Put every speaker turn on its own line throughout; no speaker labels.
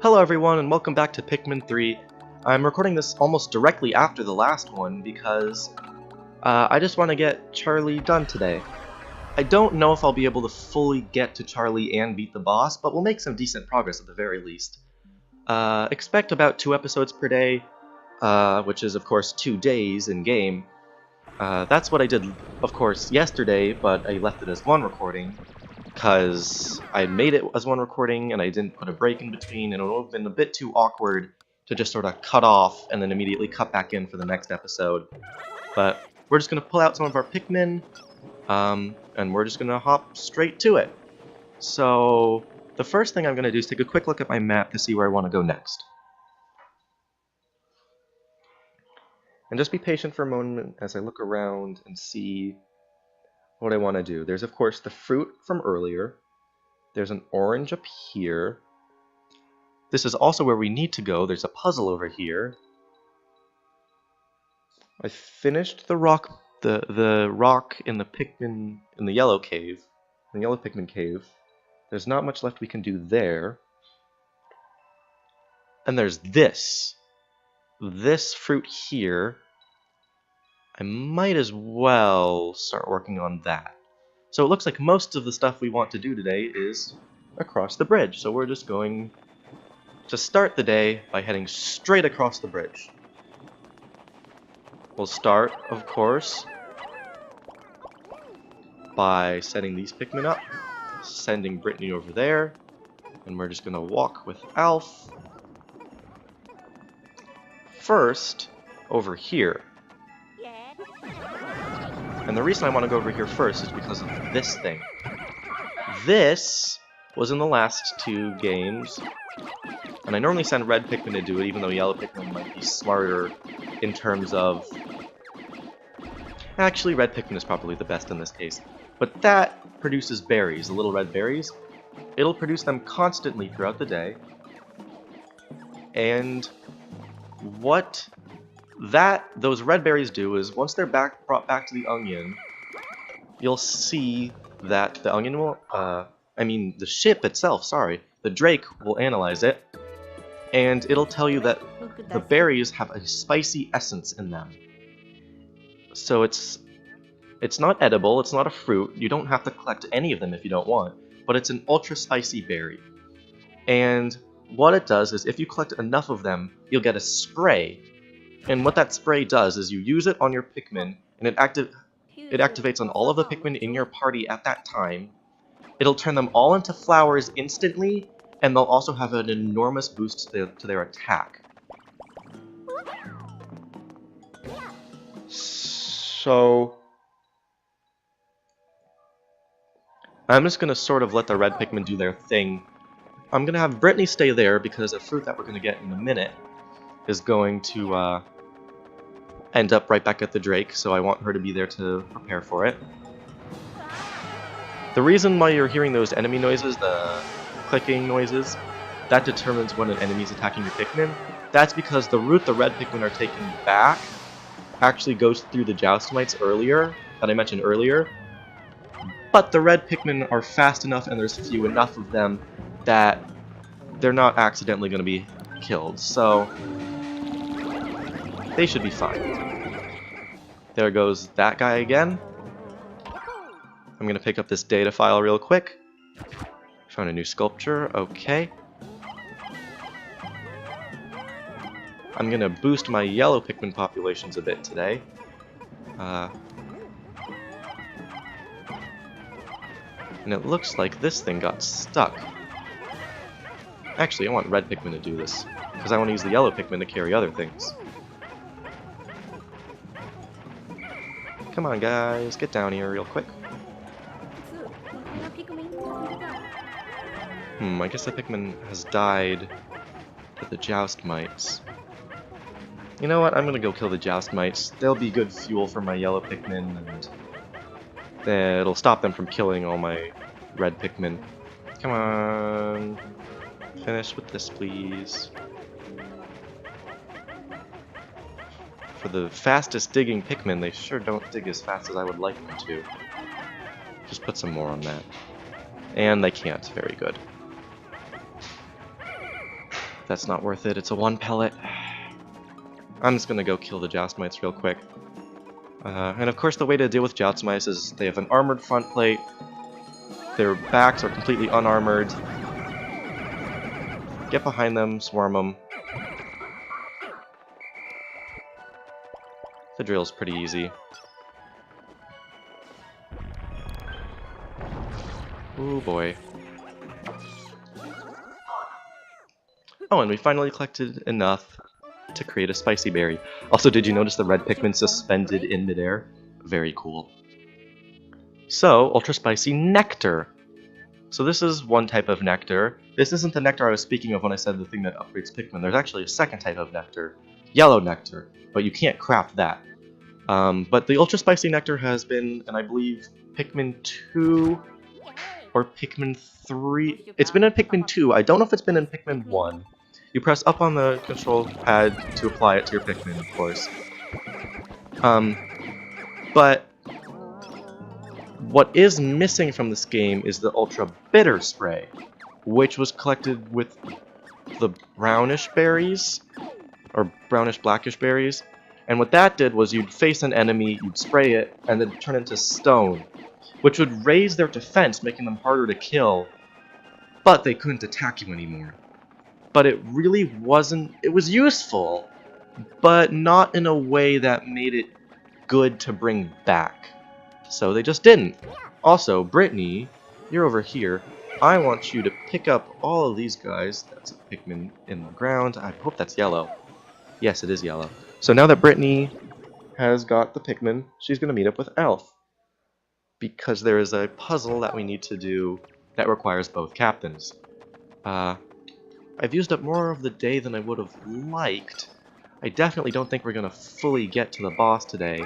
Hello everyone and welcome back to Pikmin 3. I'm recording this almost directly after the last one because I just want to get Charlie done today. I don't know if I'll be able to fully get to Charlie and beat the boss, but we'll make some decent progress at the very least. Expect about 2 episodes per day, which is of course 2 days in game. That's what I did, of course, yesterday, but I left it as one recording, because I made it as one recording and I didn't put a break in between, and it would have been a bit too awkward to just sort of cut off and then immediately cut back in for the next episode. But we're just going to pull out some of our Pikmin, and we're just going to hop straight to it. So the first thing I'm going to do is take a quick look at my map to see where I want to go next. And just be patient for a moment as I look around and see what I want to do. There's of course the fruit from earlier. There's an orange up here. This is also where we need to go. There's a puzzle over here. I finished the rock in the Pikmin in the yellow cave, in the yellow Pikmin cave. There's not much left we can do there. And there's this fruit here. I might as well start working on that. So it looks like most of the stuff we want to do today is across the bridge. So we're just going to start the day by heading straight across the bridge. We'll start, of course, by setting these Pikmin up, sending Brittany over there, and we're just going to walk with Alf first over here. And the reason I want to go over here first is because of this thing. This was in the last 2 games, and I normally send red Pikmin to do it, even though yellow Pikmin might be smarter in terms of... Actually, red Pikmin is probably the best in this case. But that produces berries, the little red berries. It'll produce them constantly throughout the day. And what those red berries do is, once they're brought back to the onion, you'll see that the onion will, the ship itself, sorry, the Drake will analyze it, and it'll tell you that the berries have a spicy essence in them. So it's not edible, it's not a fruit, you don't have to collect any of them if you don't want, but it's an ultra spicy berry. And what it does is, if you collect enough of them, you'll get a spray. And what that spray does is you use it on your Pikmin, and it activates on all of the Pikmin in your party at that time. It'll turn them all into flowers instantly, and they'll also have an enormous boost to their attack. So I'm just going to sort of let the red Pikmin do their thing. I'm going to have Brittany stay there because a fruit that we're going to get in a minute is going to end up right back at the Drake, so I want her to be there to prepare for it. The reason why you're hearing those enemy noises, the clicking noises, that determines when an enemy's attacking your Pikmin. That's because the route the red Pikmin are taking back actually goes through the Joust Mites earlier, that I mentioned earlier. But the red Pikmin are fast enough, and there's few enough of them, that they're not accidentally going to be killed, so they should be fine. There goes that guy again. I'm going to pick up this data file real quick. Found a new sculpture, okay. I'm going to boost my yellow Pikmin populations a bit today. And it looks like this thing got stuck. Actually, I want red Pikmin to do this, because I want to use the yellow Pikmin to carry other things. Come on, guys, get down here real quick. I guess the Pikmin has died to the Joust Mites. You know what, I'm gonna go kill the Joust Mites. They'll be good fuel for my yellow Pikmin, and it'll stop them from killing all my red Pikmin. Come on, finish with this, please. For the fastest digging Pikmin, they sure don't dig as fast as I would like them to. Just put some more on that. And they can't. Very good. That's not worth it. It's a 1 pellet. I'm just gonna go kill the Joustmites real quick. And of course the way to deal with Joustmites is they have an armored front plate. Their backs are completely unarmored. Get behind them, swarm them. The drill's pretty easy. Oh boy. Oh, and we finally collected enough to create a spicy berry. Also, did you notice the red Pikmin suspended in midair? Very cool. So, ultra spicy nectar. So this is one type of nectar. This isn't the nectar I was speaking of when I said the thing that upgrades Pikmin. There's actually a second type of nectar. Yellow nectar. But you can't craft that. But the ultra spicy nectar has been, and I believe, Pikmin 2 or Pikmin 3. It's been in Pikmin 2. I don't know if it's been in Pikmin 1. You press up on the control pad to apply it to your Pikmin, of course. But what is missing from this game is the Ultra Bitter Spray, which was collected with the brownish berries, or brownish-blackish berries. And what that did was you'd face an enemy, you'd spray it, and then turn into stone, which would raise their defense, making them harder to kill, but they couldn't attack you anymore. But it really wasn't... It was useful, but not in a way that made it good to bring back. So they just didn't. Also, Brittany, you're over here. I want you to pick up all of these guys. That's a Pikmin in the ground. I hope that's yellow. Yes, it is yellow. So now that Brittany has got the Pikmin, she's going to meet up with Elf. Because there is a puzzle that we need to do that requires both captains. I've used up more of the day than I would have liked. I definitely don't think we're going to fully get to the boss today.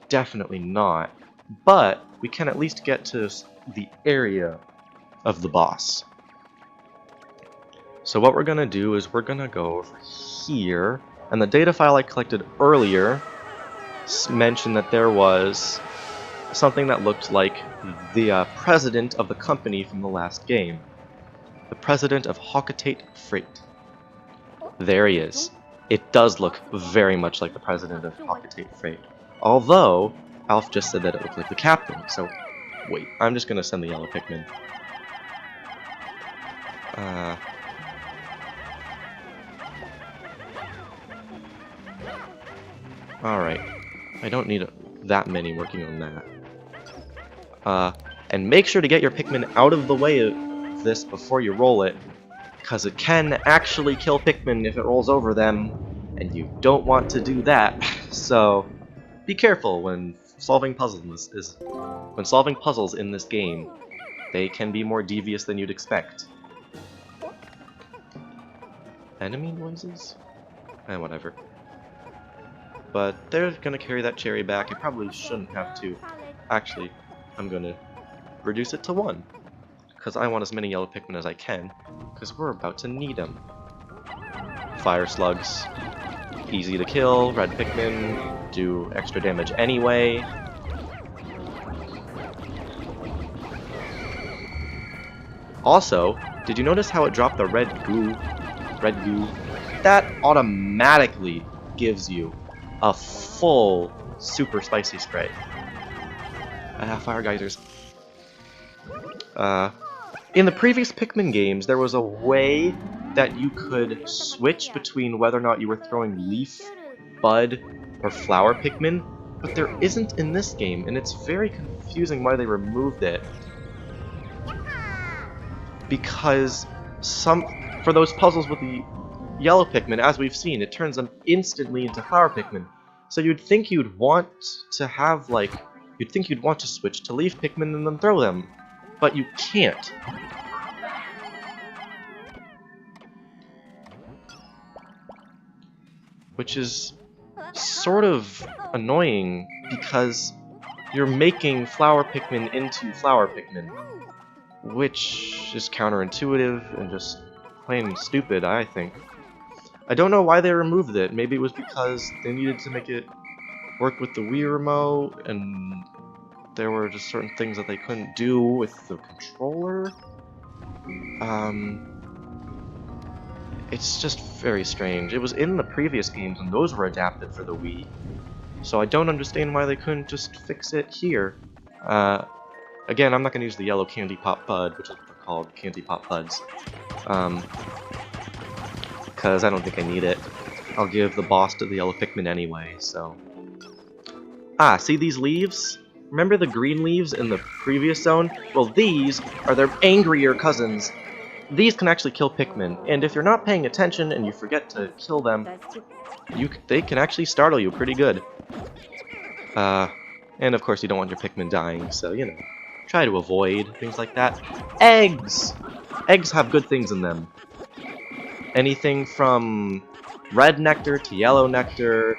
Definitely not. But we can at least get to the area of the boss. So what we're going to do is we're going to go over here. And the data file I collected earlier mentioned that there was something that looked like the president of the company from the last game. The president of Hawkatate Freight. There he is. It does look very much like the president of Hawkatate Freight. Although, Alf just said that it looked like the captain, so... Wait, I'm just gonna send the yellow Pikmin. Alright. I don't need that many working on that. And make sure to get your Pikmin out of the way of this before you roll it, because it can actually kill Pikmin if it rolls over them, and you don't want to do that. So be careful when solving puzzles in this game. They can be more devious than you'd expect. Enemy noises? Whatever. But they're gonna carry that cherry back. I probably shouldn't have to. Actually, I'm gonna reduce it to 1. Because I want as many yellow Pikmin as I can, because we're about to need them. Fire slugs. Easy to kill. Red Pikmin do extra damage anyway. Also, did you notice how it dropped the red goo? Red goo? That automatically gives you a full super spicy spray. Fire geysers. In the previous Pikmin games, there was a way that you could switch between whether or not you were throwing leaf, bud, or flower Pikmin, but there isn't in this game, and it's very confusing why they removed it. Because for those puzzles with the yellow Pikmin, as we've seen, it turns them instantly into flower Pikmin. So you'd think you'd want to have, you'd think you'd want to switch to leaf Pikmin and then throw them. But you can't. Which is sort of annoying, because you're making flower Pikmin into flower Pikmin. Which is counterintuitive and just plain stupid, I think. I don't know why they removed it. Maybe it was because they needed to make it work with the Wii remote, and there were just certain things that they couldn't do with the controller. It's just very strange. It was in the previous games, and those were adapted for the Wii. So I don't understand why they couldn't just fix it here. Again, I'm not going to use the yellow Candy Pop Bud, which is what they're called, Candy Pop Buds. Because I don't think I need it. I'll give the boss to the yellow Pikmin anyway, so... Ah, see these leaves? Remember the green leaves in the previous zone? Well, these are their angrier cousins. These can actually kill Pikmin, and if you're not paying attention and you forget to kill them, they can actually startle you pretty good. And of course you don't want your Pikmin dying, so, you know, try to avoid things like that. Eggs! Eggs have good things in them. Anything from red nectar to yellow nectar,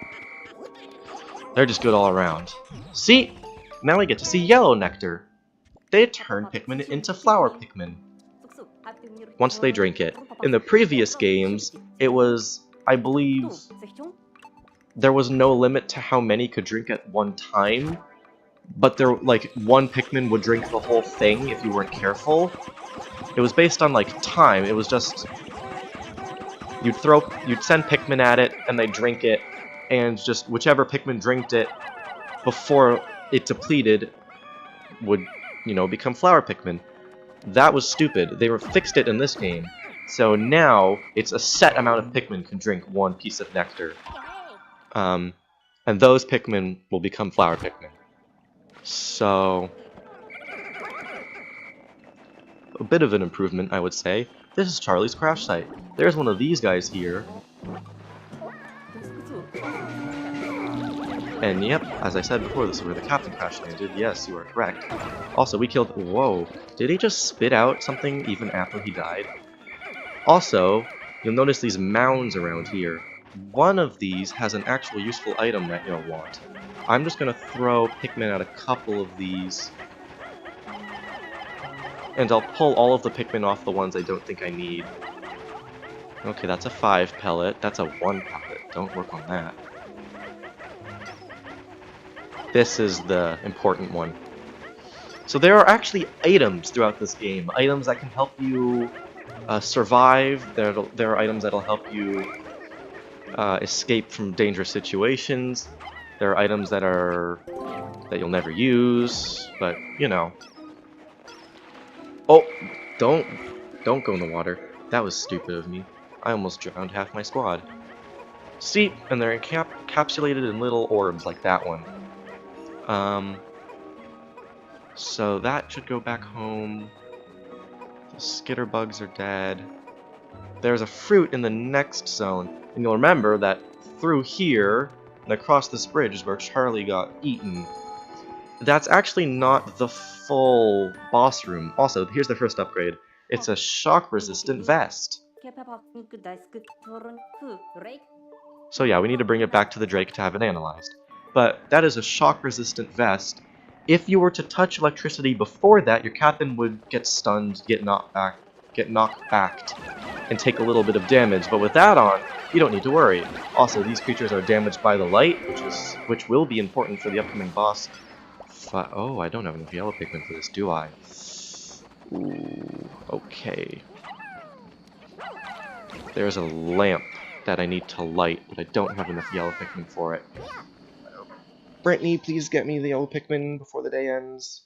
they're just good all around. See? Now we get to see yellow nectar. They turn Pikmin into flower Pikmin once they drink it. In the previous games, it was, I believe, there was no limit to how many could drink at one time, but there, like, one Pikmin would drink the whole thing if you weren't careful. It was based on, like, time. It was just, you'd send Pikmin at it, and they'd drink it, and just whichever Pikmin drank it before it depleted would, you know, become flower Pikmin. That was stupid. They fixed it in this game. So now, it's a set amount of Pikmin can drink one piece of nectar. And those Pikmin will become flower Pikmin. So... a bit of an improvement, I would say. This is Charlie's crash site. There's one of these guys here. And yep, as I said before, this is where the Captain crash landed. Yes, you are correct. Also, we killed... Whoa. Did he just spit out something even after he died? Also, you'll notice these mounds around here. One of these has an actual useful item that you'll want. I'm just going to throw Pikmin at a couple of these. And I'll pull all of the Pikmin off the ones I don't think I need. Okay, that's a 5 pellet. That's a 1 pellet. Don't work on that. This is the important one. So there are actually items throughout this game. Items that can help you survive. There are items that'll help you escape from dangerous situations. There are items that you'll never use, but you know. Oh, don't go in the water. That was stupid of me. I almost drowned half my squad. See, and they're encapsulated in little orbs like that one. So that should go back home. The skitterbugs are dead. There's a fruit in the next zone, and you'll remember that through here and across this bridge is where Charlie got eaten. That's actually not the full boss room. Also, here's the first upgrade. It's a shock-resistant vest. So yeah, we need to bring it back to the Drake to have it analyzed. But that is a shock-resistant vest. If you were to touch electricity before that, your captain would get stunned, get knocked back, and take a little bit of damage. But with that on, you don't need to worry. Also, these creatures are damaged by the light, which will be important for the upcoming boss. Oh, I don't have enough yellow Pikmin for this, do I? Ooh, okay. There's a lamp that I need to light, but I don't have enough yellow Pikmin for it. Brittany, please get me the yellow Pikmin before the day ends.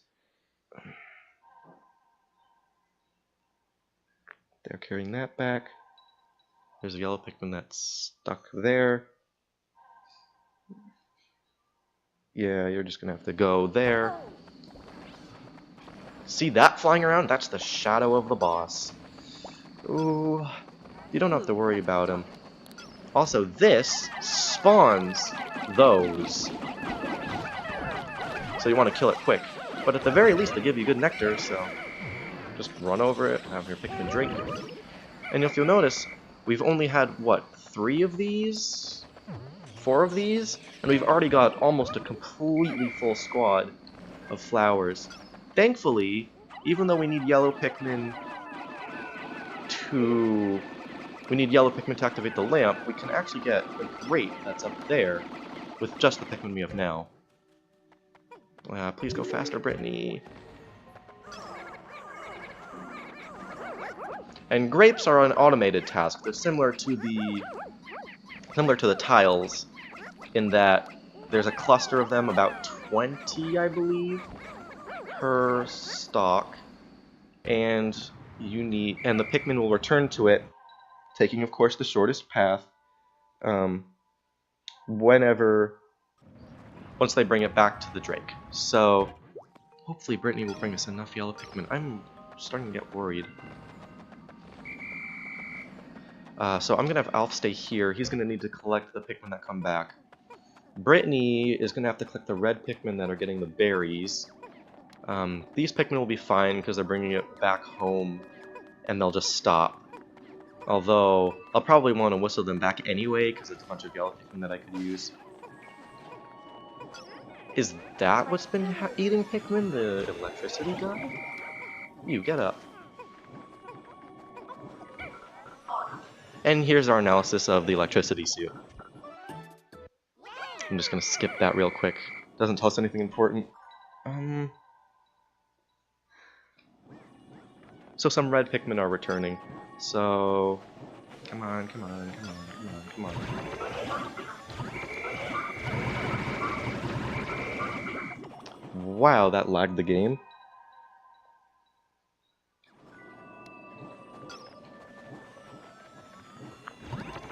They're carrying that back. There's a yellow Pikmin that's stuck there. Yeah, you're just gonna have to go there. See that flying around? That's the shadow of the boss. Ooh, you don't have to worry about him. Also, this spawns those. So you want to kill it quick. But at the very least, they give you good nectar, so just run over it, have your Pikmin drink. And if you'll notice, we've only had, what, 3 of these? 4 of these? And we've already got almost a completely full squad of flowers. Thankfully, even though we need yellow Pikmin to activate the lamp, we can actually get a grate that's up there with just the Pikmin we have now. Please go faster, Brittany. And grapes are an automated task. They're similar to the tiles in that there's a cluster of them, about 20, I believe, per stalk, and the Pikmin will return to it, taking, of course, the shortest path. Once they bring it back to the Drake. So hopefully Brittany will bring us enough yellow Pikmin. I'm starting to get worried. So I'm gonna have Alf stay here. He's gonna need to collect the Pikmin that come back. Brittany is gonna have to collect the red Pikmin that are getting the berries. These Pikmin will be fine because they're bringing it back home and they'll just stop. Although, I'll probably want to whistle them back anyway because it's a bunch of yellow Pikmin that I could use. Is that what's been eating Pikmin? The electricity guy? You, get up. And here's our analysis of the electricity suit. I'm just gonna skip that real quick. Doesn't tell us anything important. So some red Pikmin are returning. So come on. Wow, that lagged the game.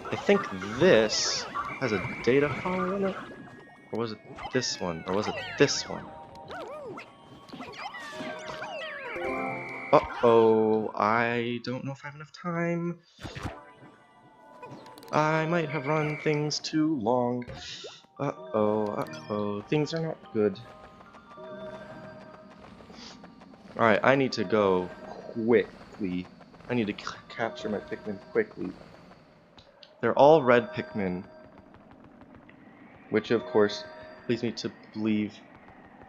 I think this has a data file in it? Or was it this one? Or was it this one? Uh-oh, I don't know if I have enough time. I might have run things too long. Uh-oh, things are not good. Alright, I need to go quickly. I need to capture my Pikmin quickly. They're all red Pikmin. Which, of course, leads me to believe...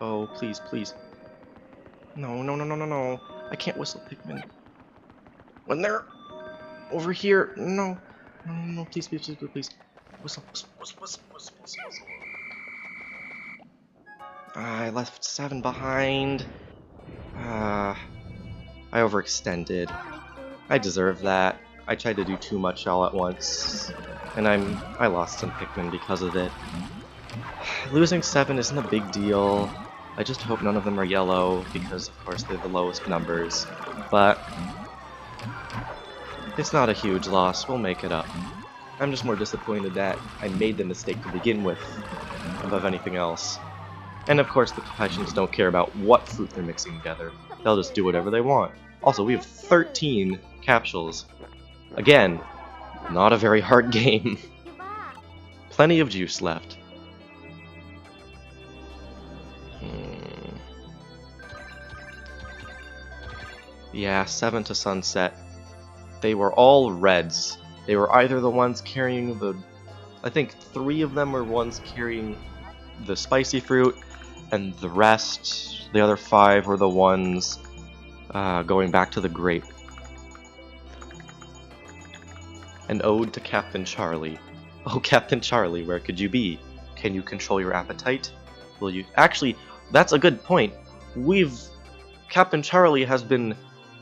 Oh, please. No. I can't whistle Pikmin. When they're over here, no, please. Whistle. I left 7 behind. I overextended. I deserve that. I tried to do too much all at once, and I lost some Pikmin because of it. Losing 7 isn't a big deal. I just hope none of them are yellow, because of course they're the lowest numbers. But it's not a huge loss, we'll make it up. I'm just more disappointed that I made the mistake to begin with, above anything else. And of course the Pikmins don't care about what fruit they're mixing together. They'll just do whatever they want. Also, we have 13 capsules. Again, not a very hard game. Plenty of juice left. Yeah, 7 to sunset. They were all reds. They were either the ones carrying the... I think 3 of them were ones carrying the spicy fruit, and the rest, the other 5, were the ones going back to the grape. An ode to Captain Charlie. Oh, Captain Charlie, where could you be? Can you control your appetite? Will you... Actually, that's a good point. Captain Charlie has been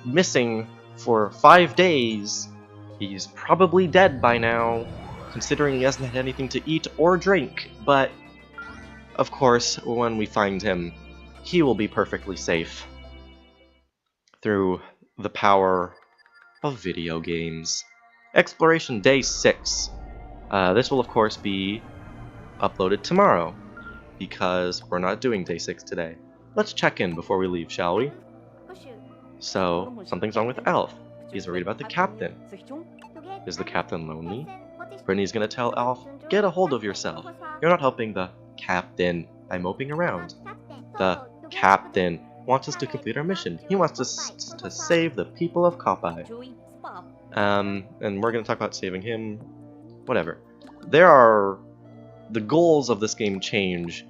missing for 5 days. He's probably dead by now, considering he hasn't had anything to eat or drink, but of course, when we find him, he will be perfectly safe through the power of video games. Exploration Day 6. This will of course be uploaded tomorrow, because we're not doing Day 6 today. Let's check in before we leave, shall we? So, something's wrong with Alf. He's worried about the captain. Is the captain lonely? Brittany's gonna tell Alf, get a hold of yourself. You're not helping the captain by moping around. The captain wants us to complete our mission. He wants us to save the people of Kopai. And we're gonna talk about saving him. Whatever. The goals of this game change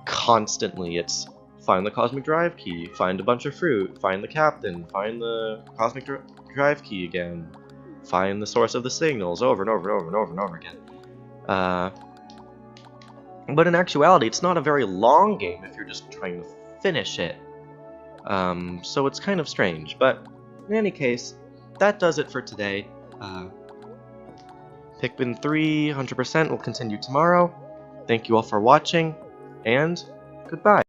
constantly. It's find the cosmic drive key, find a bunch of fruit, find the captain, find the cosmic drive key again, find the source of the signals over and over again. But in actuality, it's not a very long game if you're just trying to finish it. So it's kind of strange. But in any case, that does it for today. Pikmin 3 100% will continue tomorrow. Thank you all for watching, and goodbye.